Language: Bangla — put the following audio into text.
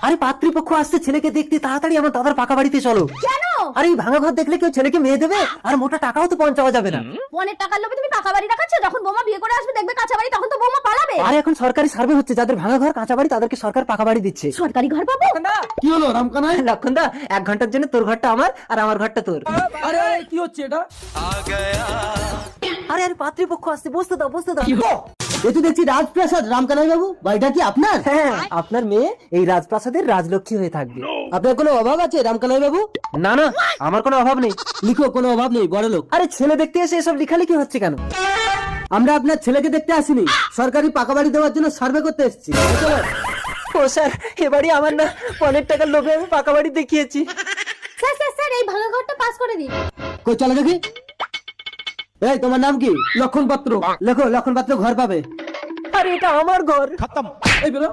আরে পাত্রীপক্ষ আসছে ছেলেকে দেখতে, তাড়াতাড়ি আমার দাদার পাকা বাড়িতে চলো। কেন? আরে এই ভাঙা ঘর দেখলে কেউ ছেলেকে মেয়ে দেবে? আর মোটা টাকাও তো পৌঁছাওয়া যাবে না। পনের টাকার লোভে তুমি পাকা বাড়ি দেখাচ্ছ, যখন বৌমা বিয়ে করে আসবে দেখবে কাঁচা বাড়ি, তখন তো বৌমা পালাবে। আরে এখন সরকারি সার্ভে হচ্ছে, যাদের ভাঙা ঘর কাঁচা বাড়ি তাদেরকে সরকার পাকা বাড়ি দিচ্ছে। সরকারি ঘর পাবো? কি হলো রামকানাই? লক্ষণ দা, 1 ঘন্টার জন্য তোর ঘরটা আমার আর আমার ঘরটা তোর। আরে আরে কি হচ্ছে এটা? আরে আরে পাত্রীপক্ষ আসছে, বসতে দাও বসতে দাও। এ তো দেখছি রাজপ্রাসাদ। রামকানাই বাবু, বাড়িটা কি আপনার? হ্যাঁ, আপনার মেয়ে এই রাজপ্রাসাদের রাজলক্ষ্মী হয়ে থাকবে। আপনার কোনো অভাব আছে রামকানাই বাবু? না না, আমার কোনো অভাব নেই। লিখো, কোনো অভাব নেই, বড় লোক। আরে ছেলে দেখতে এসে এসব লেখালেখি হচ্ছে কেন? আমরা আপনার ছেলেকে দেখতে আসিনি, সরকারি পাকা বাড়ি দেওয়ার জন্য সার্ভে করতে এসেছি। ও স্যার, এ বাড়ি আমার না, 15 টাকার লোভে আমি পাকা বাড়ি দেখিয়েছি। স্যার স্যার স্যার, এই ভাঙা ঘরটা পাস করে দিন। কই চলো দেখি। এই তোমার নাম কি? লক্ষণ পাত্র। লেখো, লক্ষণ পাত্র ঘর পাবে। আরে এটা আমার ঘর। এই বেরো।